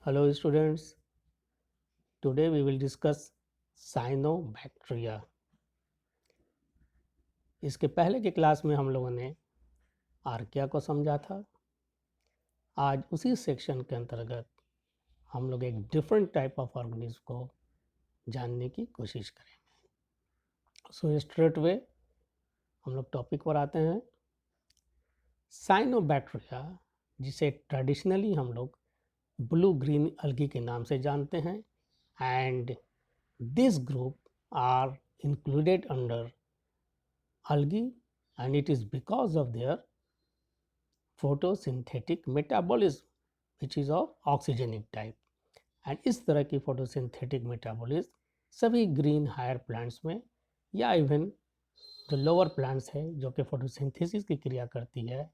Hello students, today we will discuss cyanobacteria. इसके पहले के क्लास में हम लोगों ने आर्किया को समझा था। आज उसी सेक्शन के अंतर्गत हम लोग एक डिफरेंट टाइप ऑफ ऑर्गेनिज्म को जानने की कोशिश करेंगे। सो स्ट्रेट वे हम लोग टॉपिक पर आते हैं। साइनोबैक्टीरिया, जिसे ट्रेडिशनली हम लोग ब्लू ग्रीन algae के नाम से जानते हैं, and this group are included under algae, and it is because of their photosynthetic metabolism which is of oxygenic type. And इस तरह की फोटोसिंथेटिक मेटाबॉलिज्म सभी ग्रीन हायर प्लांट्स में या इवन जो लोअर प्लांट्स है जो कि फोटोसिंथेसिस की क्रिया करती है,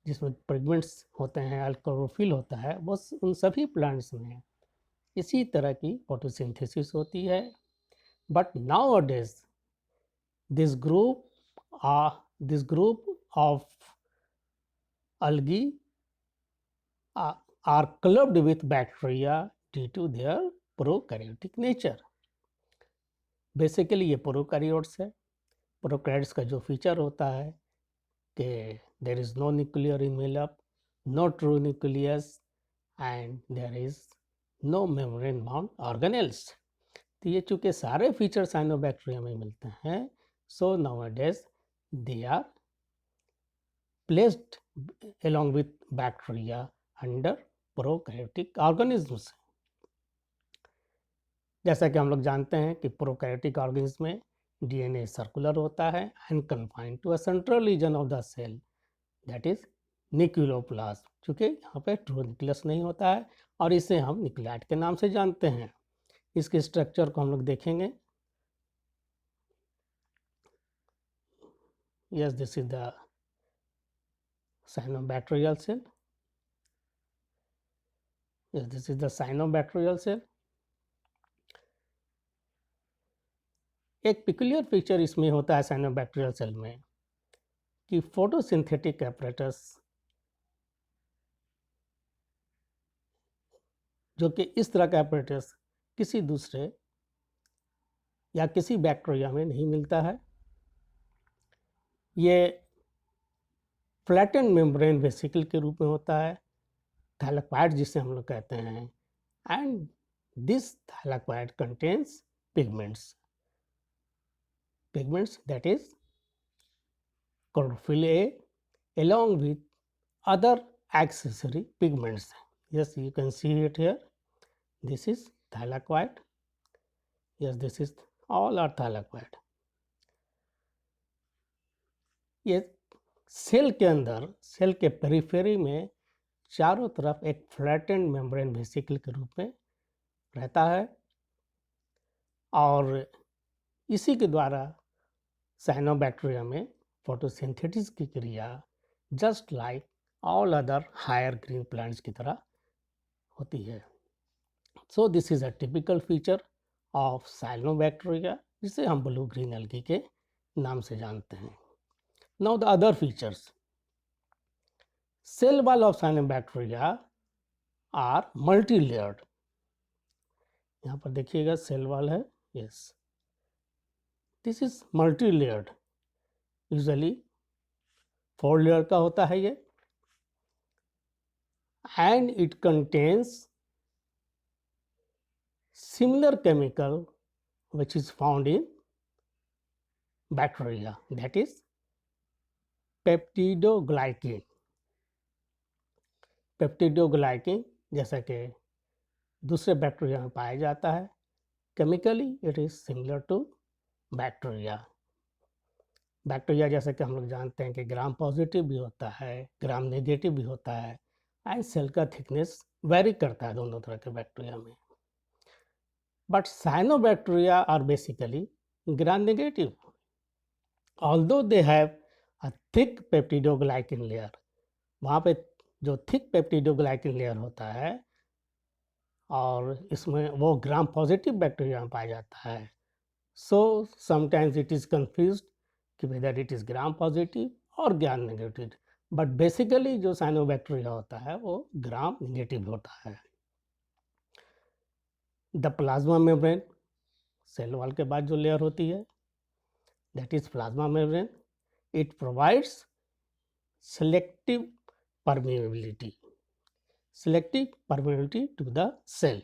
जिसमें पिगमेंट्स होते हैं, अल्कोरोफिल होता है, वो उन सभी प्लांट्स में इसी तरह की फोटोसिंथेसिस होती है. But now days this group of algae are clubbed with bacteria due to their prokaryotic nature. Basically ये प्रोकैरियोट्स है. प्रोकैरियोट्स का जो फीचर होता है कि there is no nuclear envelope, no true nucleus, and there is no membrane bound organelles. तो ये चूँकि सारे फीचर साइनोबैक्टीरिया में मिलते हैं, so nowadays they are placed along with bacteria under prokaryotic organisms. जैसा कि हम लोग जानते हैं कि प्रोकैरियोटिक ऑर्गेनिज्म में डीएनए सर्कुलर होता है and confined to a central region of the cell, that is nucleoplasm. चूँकि यहाँ पे ट्रू न्यूक्लियस नहीं होता है और इसे हम न्यूक्लियाइड के नाम से जानते हैं. इसके स्ट्रक्चर को हम लोग देखेंगे. Yes, this is the cyanobacterial cell. Yes, this is the cyanobacterial cell. एक पिकुलियर फीचर इसमें होता है साइनोबैक्टीरियल सेल में कि फोटोसिंथेटिक एपरेटस, जो कि इस तरह का एपरेटस किसी दूसरे या किसी बैक्टीरिया में नहीं मिलता है. ये फ्लैटन मेम्ब्रेन वेसिकल के रूप में होता है, थैलेक्वाइड जिसे हम लोग कहते हैं, and this thylakoid contains pigments that is chlorophyll A along with other accessory pigments. Yes, you can see it here. This is thylakoid. Yes, this is all are thylakoid. ये सेल के अंदर, cell के periphery में चारों तरफ एक flattened membrane vesicle के रूप में रहता है और इसी के द्वारा साइनोबैक्टीरिया में फोटोसिंथेसिस की क्रिया just like all other higher green plants की तरह होती है. So this is a typical feature of cyanobacteria, जिसे हम ब्लू ग्रीन algae के नाम से जानते हैं. Now the other features. Cell wall of cyanobacteria are multi layered. यहाँ पर देखिएगा सेल वॉल है. Yes, this is multi layered. Usually 4 layer का होता है ये, and it contains similar chemical which is found in bacteria, that is peptidoglycan. Peptidoglycan जैसा कि दूसरे बैक्टीरिया में पाया जाता है, chemically it is similar to bacteria. Bacteria जैसा कि हम लोग जानते हैं कि ग्राम पॉजिटिव भी होता है, ग्राम नेगेटिव भी होता है, एंड सेल का थिकनेस वेरी करता है दोनों तरह के बैक्टीरिया में. But cyanobacteria are basically gram negative, although they have a thick peptidoglycan layer. वहाँ पे जो थिक पेप्टिडोग्लाइकिन लेयर होता है और इसमें वो ग्राम पॉजिटिव बैक्टीरिया में पाया जाता है. So sometimes it is confused कि whether it is gram positive और ग्राम नेगेटिव, बट बेसिकली जो साइनोबैक्टीरिया होता है वो ग्राम नेगेटिव होता है. The plasma membrane, cell wall के बाद जो लेयर होती है, that is plasma membrane. It provides selective permeability, selective permeability to the cell.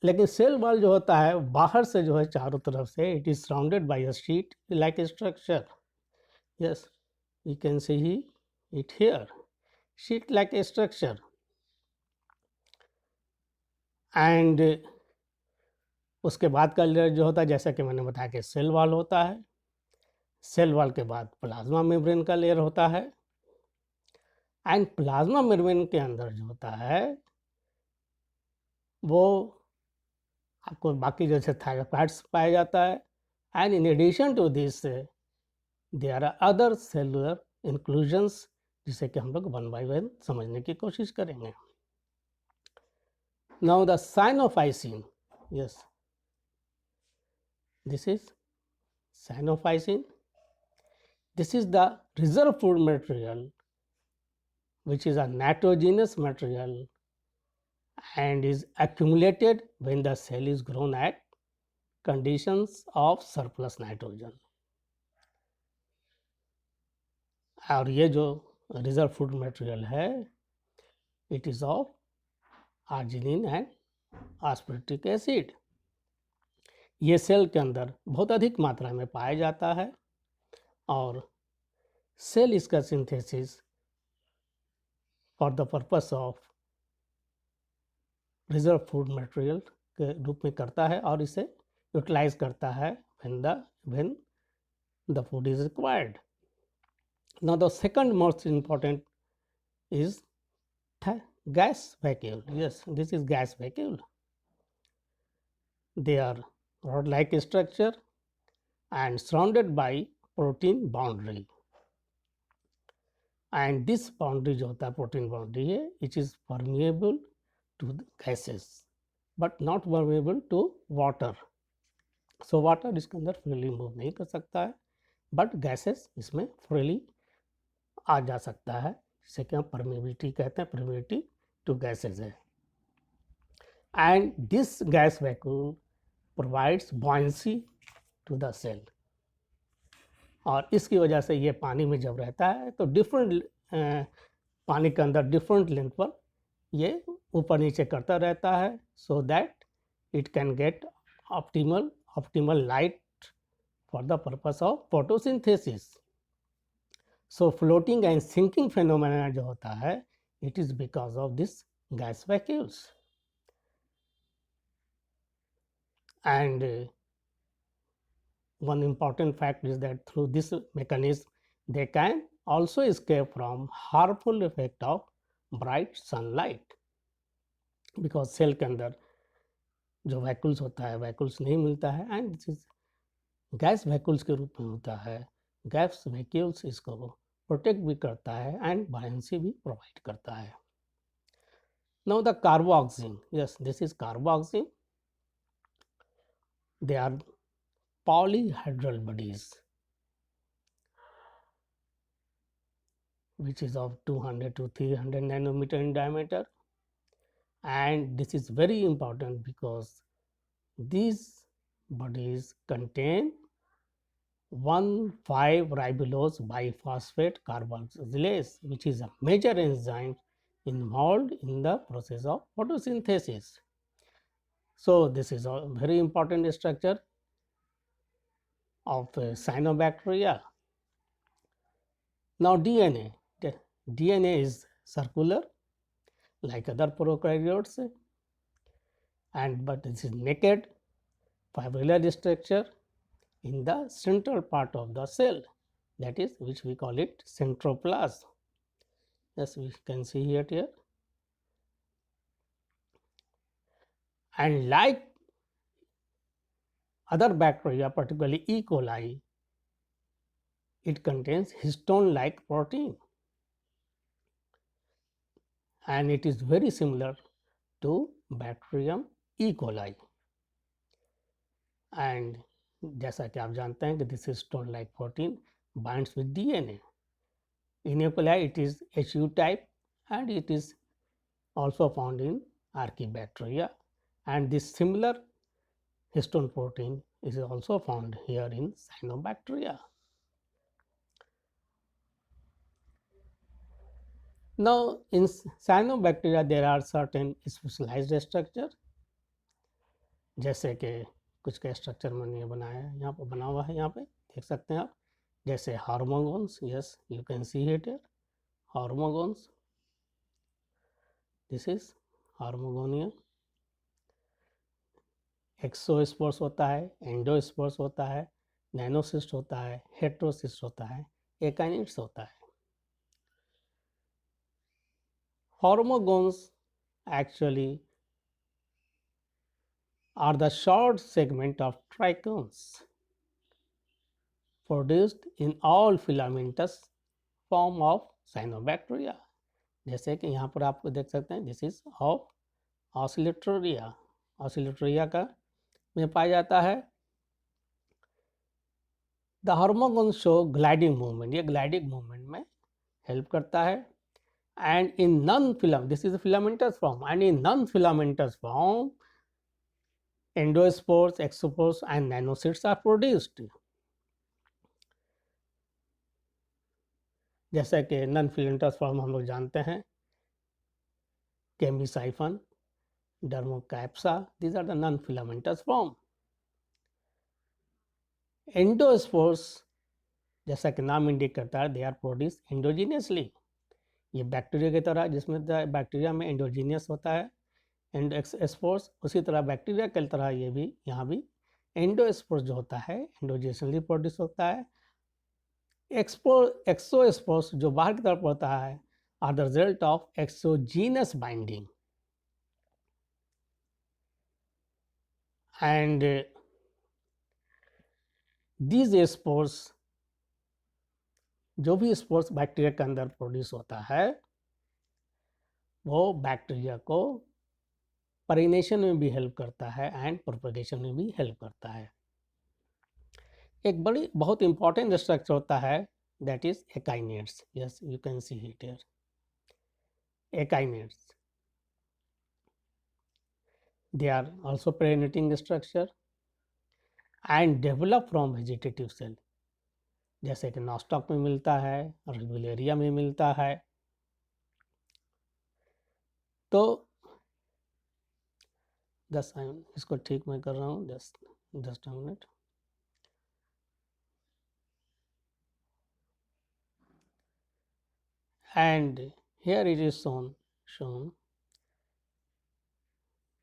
लेकिन सेल वॉल जो होता है बाहर से जो है चारों तरफ से it is surrounded by a sheet like structure. Yes, you can see it here, sheet like structure. And उसके बाद का लेयर जो होता है जैसा कि मैंने बताया कि सेल वॉल होता है. सेल वॉल के बाद प्लाज्मा मेम्ब्रेन का लेयर होता है. एंड प्लाज्मा मेम्ब्रेन के अंदर जो होता है वो आपको बाकी जैसे थायरोफाइट्स पाया जाता है. And in addition to this there are other cellular inclusions, जिसे कि हम लोग वन बाय वन समझने की कोशिश करेंगे. Now the cyanophycin, yes, this is cyanophycin. This is the reserve food material which is a nitrogenous material and is accumulated when the cell is grown at conditions of surplus nitrogen. और ये जो reserve food material है it is of arginine and aspartic acid. ये cell के अंदर बहुत अधिक मात्रा में पाया जाता है और सेल इसका synthesis for the purpose of reserve food material के रूप में करता है और इसे यूटिलाइज करता है when the food is required. Now the second most important is gas vacuole. Yes, this is gas vacuole. They are rod-like structure and surrounded by protein boundary. And this boundary जो होता है protein boundary है, it is permeable to the gases but not permeable to water. So water इसके अंदर freely move नहीं कर सकता है बट गैसेस इसमें फ्रीली आ जा सकता है, जिसे कि हम परमेबिलिटी कहते हैं. परमेबिलिटी टू गैसेस है. And this gas vacuum provides buoyancy to the cell. और इसकी वजह से ये पानी में जब रहता है तो डिफरेंट पानी के अंदर डिफरेंट लेंथ पर ये ऊपर नीचे करता रहता है so that it can get optimal light for the purpose of photosynthesis. So floating and sinking phenomena जो होता है it is because of this gas vacuoles. And one important fact is that through this mechanism they can also escape from harmful effect of bright sunlight, because cell के अंदर जो vacuoles होता है vacuoles नहीं मिलता है and this is gas vacuoles के रूप में होता है. गैस वैक्यूल्स इसको प्रोटेक्ट भी करता है एंड बायंसी भी प्रोवाइड करता है. Now the carboxin, yes, this is carboxin. They are polyhedral bodies which is of 200 to 300 nanometer in diameter, and this is very important because these bodies contain 1,5-ribulose biphosphate carboxylase, which is a major enzyme involved in the process of photosynthesis. So this is a very important structure of cyanobacteria. Now DNA. The DNA is circular like other prokaryotes, and but this is naked fibrillar structure in the central part of the cell, that is which we call it centroplasm. Yes, we can see here. And like other bacteria, particularly E. coli, it contains histone-like protein, and it is very similar to bacterium E. coli. And जैसा कि आप जानते हैं कि this histone like protein binds with DNA. In E. coli it is HU type and it is also found in Archaebacteria, and this similar histone protein is also found here in Cyanobacteria. Now, in Cyanobacteria there are certain specialized structure, जैसे कि कुछ का structure मैंने बनाया है, यहाँ पर बना हुआ है, यहाँ पे देख सकते हैं आप, जैसे hormogones, yes you can see it here, hormogones, this is hormogonia, exospores होता है, एंडोस्पोर्स होता है, नैनोसिस्ट होता है, हेट्रोसिस्ट होता है, एकाइनिट्स होता है. Hormogones actually are the short segment of trichomes produced in all filamentous form of Cyanobacteria. जैसे कि यहाँ पर आपको देख सकते हैं, this is of Oscillatoria. Oscillatoria का में पाया जाता है. द हार्मोगोन शो ग्लाइडिंग मूवमेंट, ये ग्लाइडिंग मूवमेंट में हेल्प करता है. And in non-filament, this is a filamentous form, and in non-filamentous form, endospores, exospores, and nanocysts are produced. जैसे कि नॉन फिलामेंटस फॉर्म हम लोग जानते हैं, केमिसाइफन, डर्मोकैप्सा, these are the non-filamentous form. Endospores, जैसा कि नाम इंडिकेट करता है, दे आर प्रोड्यूस एंडोजीनियसली. ये बैक्टीरिया की तरह, जिसमें बैक्टीरिया में एंडोजीनियस होता है एंड एक्सपोर्स, उसी तरह बैक्टीरिया की तरह ये भी यहाँ भी एंडोस्पोर्स जो होता है एंडोजीनियसली प्रोड्यूस होता है. एक्सोस्पोर्स जो बाहर की तरफ होता है are the result of exogenous binding. And these spores, जो भी स्पोर्स बैक्टीरिया के अंदर प्रोड्यूस होता है वो बैक्टीरिया को परिनेशन में भी हेल्प करता है एंड प्रोपगेशन में भी हेल्प करता है. एक बड़ी बहुत इंपॉर्टेंट स्ट्रक्चर होता है, that is akinetes. Yes you can see it here, akinetes. They are also perennating structure and develop from vegetative cell, जैसे कि नॉस्टॉक में मिलता है, रेगुलेरिया में मिलता है. तो इसको ठीक मैं कर रहा हूँ, just a minute. And here it is shown,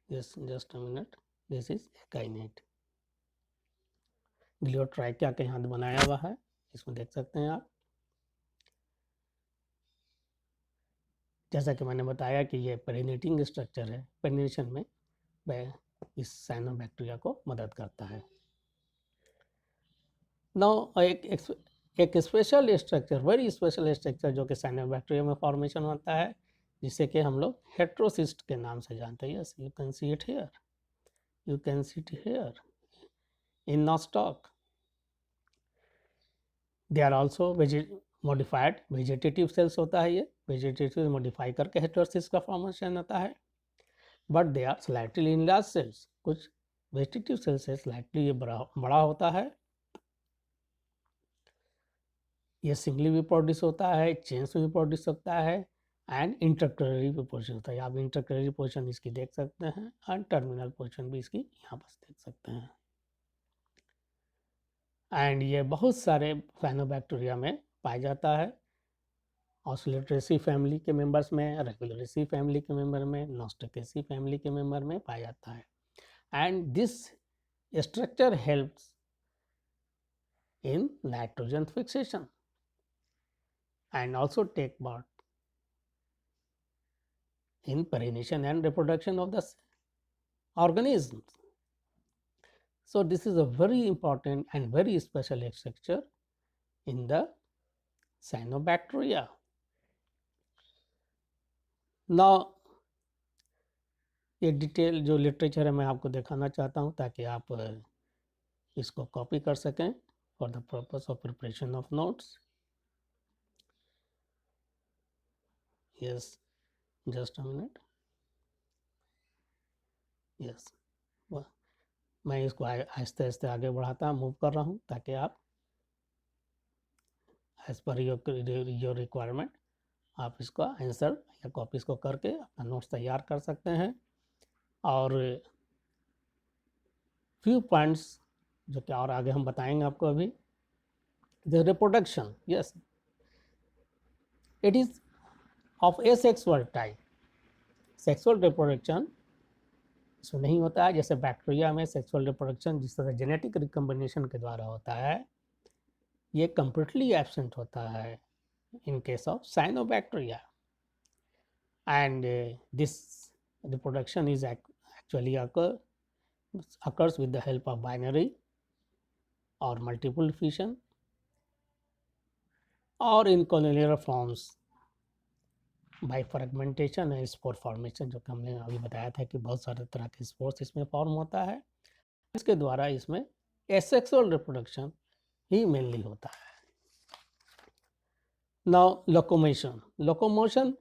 yes, just a minute, this is एकाइनेट. ग्लियोट्राइकिया के यहाँ बनाया हुआ है, इसमें देख सकते हैं आप. जैसा कि मैंने बताया कि ये पेरिनेटिंग स्ट्रक्चर है, पेरिनेशन में इस साइनोबैक्टीरिया को मदद करता है. नाउ एक special structure, very special structure जो कि साइनोबैक्टीरिया में फॉर्मेशन होता है, जिसे कि हम लोग हेट्रोसिस्ट के नाम से जानते हैं. Yes you can see it here, you can see it here in Nostoc. They are also modified vegetative cells होता है, ये वेजिटेटिव मॉडिफाई करके हेट्रोसिस्ट का फॉर्मेशन होता है. But they are slightly enlarge cells, कुछ वेजिटेटिव सेल से slightly ये बड़ा होता है. ये सिंगली भी प्रोड्यूस होता है, चेन्स में भी प्रोड्यूस होता है एंड इंटरक्ररी भी प्रोड्यूस होता है. आप इंटरक्ररी पोजिशन इसकी देख सकते हैं एंड टर्मिनल पोजिशन भी इसकी यहाँ पर देख सकते हैं. एंड ये बहुत सारे साइनोबैक्टीरिया में पाया जाता है. ऑसिलेटरेसी फैमिली के मेंबर्स में, रेगुलरेसी फैमिली के मेंबर में, नॉस्टिकेसी फैमिली के मेंबर में पाया जाता है. And this structure helps in nitrogen fixation and also take part in pollination and reproduction of the organisms. So this is a very important and very special structure in the cyanobacteria. Now ये detail जो literature है मैं आपको दिखाना चाहता हूँ ताकि आप इसको कॉपी कर सकें for the purpose of preparation of notes. Yes, just a minute. Yes, मैं इसको आहिस्ते आहिस्ते आगे बढ़ाता मूव कर रहा हूँ ताकि आप एज पर योर रिक्वायरमेंट आप इसको आंसर या कॉपीज को करके अपना नोट्स तैयार कर सकते हैं। और फ्यू पॉइंट्स जो कि और आगे हम बताएंगे आपको अभी। The reproduction, yes, it is of asexual type. Sexual reproduction इसमें नहीं होता है, जैसे बैक्टीरिया में सेक्सुअल रिप्रोडक्शन जिस तरह जेनेटिक रिकम्बिनेशन के द्वारा होता है, ये कंप्लीटली एब्सेंट होता है in case of cyanobacteria. And this reproduction is actually occurs with the help of binary or multiple fission or in collinear forms by fragmentation and spore formation, जो कि हमने अभी बताया था कि बहुत सारे तरह के स्पोर्स इसमें फॉर्म होता है। इसके द्वारा इसमें एसेक्सुअल रिप्रोडक्शन ही मेनली होता है। नाउ लोकोमोशन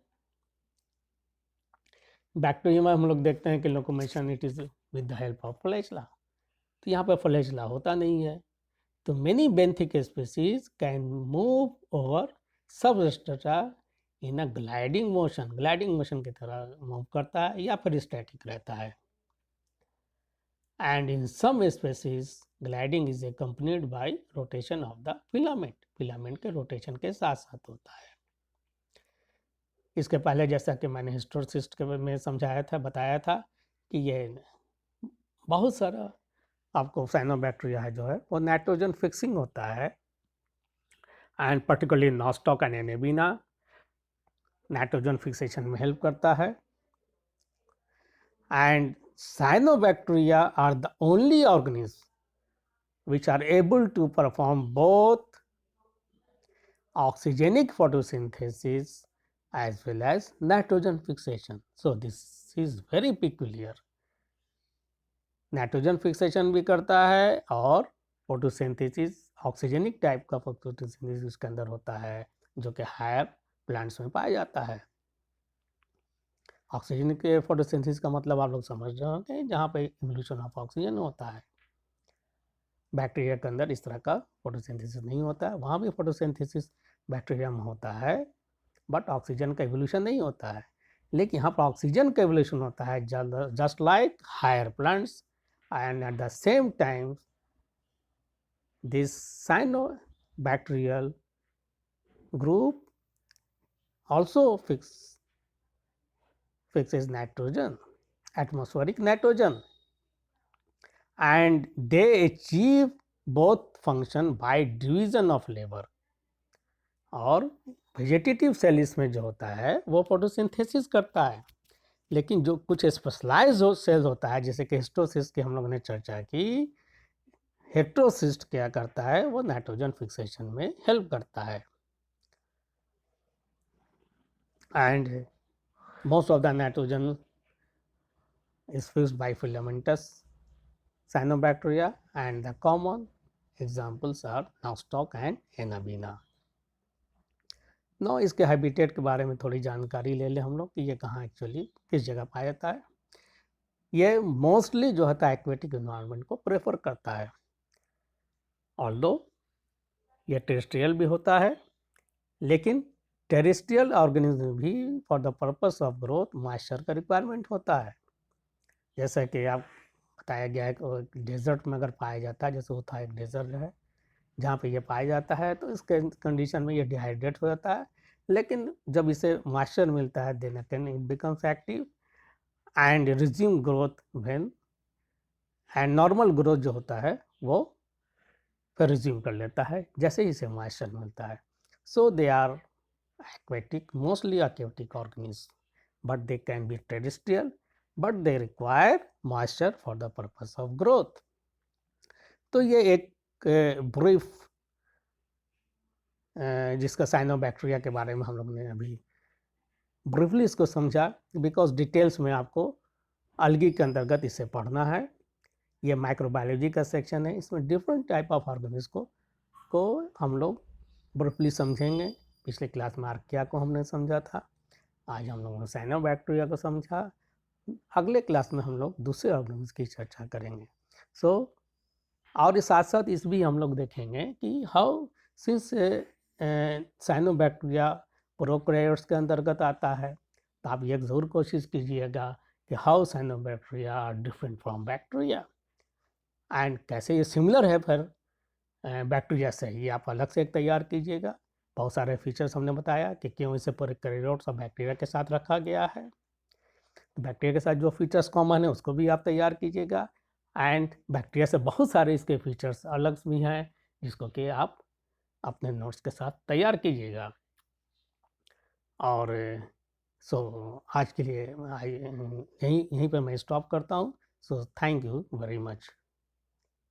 बैक्टीरिया में हम लोग देखते हैं कि locomotion it is with the help of flagella, तो यहाँ पर फ्लैचला होता नहीं है। तो many benthic species can move over substrata in a gliding motion की तरह मूव करता है या फिर स्टैटिक रहता है। And in some species gliding is accompanied by rotation of the filament के रोटेशन के साथ साथ होता है। इसके पहले जैसा कि मैंने हिस्टोसिस्ट के में समझाया था, बताया था कि ये बहुत सारा आपको साइनोबैक्टीरिया है जो है वो नाइट्रोजन फिक्सिंग होता है, and particularly Nostoc and Anabaena nitrogen fixation में हेल्प करता है। And cyanobacteria are the only organism which are able to perform both oxygenic photosynthesis as well as nitrogen fixation. So this is very peculiar. Nitrogen fixation भी करता है और photosynthesis oxygenic type का photosynthesis इसके अंदर होता है जो कि हायर प्लांट्स में पाया जाता है। ऑक्सीजन के फोटोसिंथेसिस का मतलब आप लोग समझ रहे होंगे, जहाँ पे इवोल्यूशन ऑफ ऑक्सीजन होता है। बैक्टीरिया के अंदर इस तरह का फोटोसिंथेसिस नहीं होता है, वहाँ भी फोटोसिंथेसिस बैक्टीरिया में होता है बट ऑक्सीजन का एवोल्यूशन नहीं होता है। लेकिन यहाँ पर ऑक्सीजन का एवोल्यूशन होता है just like higher plants, and at the same time this cyanobacterial group also fixes nitrogen, atmospheric nitrogen, and they achieve both function by division of labor. और वेजिटेटिव सेल इसमें जो होता है वो फोटोसिंथेसिस करता है, लेकिन जो कुछ स्पेशलाइज सेल्स होता है जैसे कि हिस्टोसिस्ट की हम लोगों ने चर्चा की, हेटेरोसिस्ट क्या करता है वो नाइट्रोजन फिक्सेशन में हेल्प करता है। And most of the nitrogen is fixed by filamentous cyanobacteria, and the common examples are nostoc and Anabaena. Now इसके हैबिटेट के बारे में थोड़ी जानकारी ले लें हम लोग कि ये कहाँ एक्चुअली किस जगह पाया जाता है। ये मोस्टली जो होता है एक्वेटिक इन्वायरमेंट को प्रेफर करता है, ऑल्दो ये टेरेस्ट्रियल भी होता है, लेकिन टेरेस्ट्रियल ऑर्गेनिज्म भी for the purpose of growth moisture का रिक्वायरमेंट होता है। जैसा कि आप बताया गया है कि डेजर्ट में अगर पाया जाता है, जैसे होता है एक डेजर्ट है जहाँ पे ये पाया जाता है, तो इस कंडीशन में ये डिहाइड्रेट हो जाता है, लेकिन जब इसे मॉइस्चर मिलता है then can it becomes active and resume growth when, and normal growth जो होता है वो फिर रिज्यूम कर लेता है जैसे ही इसे मॉइस्चर मिलता है। So they are aquatic, mostly aquatic organisms, but they can be terrestrial, but they require moisture for the purpose of growth. तो ये एक ब्रीफ जिसका साइनोबैक्टीरिया के बारे में हम लोग ने अभी ब्रीफली इसको समझा, बिकॉज डिटेल्स में आपको अलगी के अंतर्गत इसे पढ़ना है। ये माइक्रोबायोलॉजी का सेक्शन है, इसमें डिफरेंट टाइप ऑफ ऑर्गेनिज्म को हम लोग ब्रीफली समझेंगे। पिछले क्लास में आर्किया को हमने समझा था, आज हम लोगों ने साइनोबैक्टीरिया को समझा, अगले क्लास में हम लोग दूसरे ऑर्गेनिज्म की चर्चा करेंगे। सो और इस साथ साथ इस भी हम लोग देखेंगे कि हाउ सिंस साइनोबैक्टीरिया प्रोकैरियोट्स के अंतर्गत आता है, तो आप ये ज़रूर कोशिश कीजिएगा कि how cyanobacteria are different from bacteria, and कैसे ये सिमिलर है फिर बैक्टीरिया से, ये आप अलग से एक तैयार कीजिएगा। बहुत सारे फीचर्स हमने बताया कि क्यों इसे प्रोकैरियोट्स और बैक्टीरिया के साथ रखा गया है। बैक्टीरिया के साथ जो फीचर्स कॉमन है उसको भी आप तैयार कीजिएगा, एंड बैक्टीरिया से बहुत सारे इसके फीचर्स अलग भी हैं जिसको कि आप अपने नोट्स के साथ तैयार कीजिएगा। और सो आज के लिए यहीं यहीं पे मैं स्टॉप करता हूँ। So thank you very much.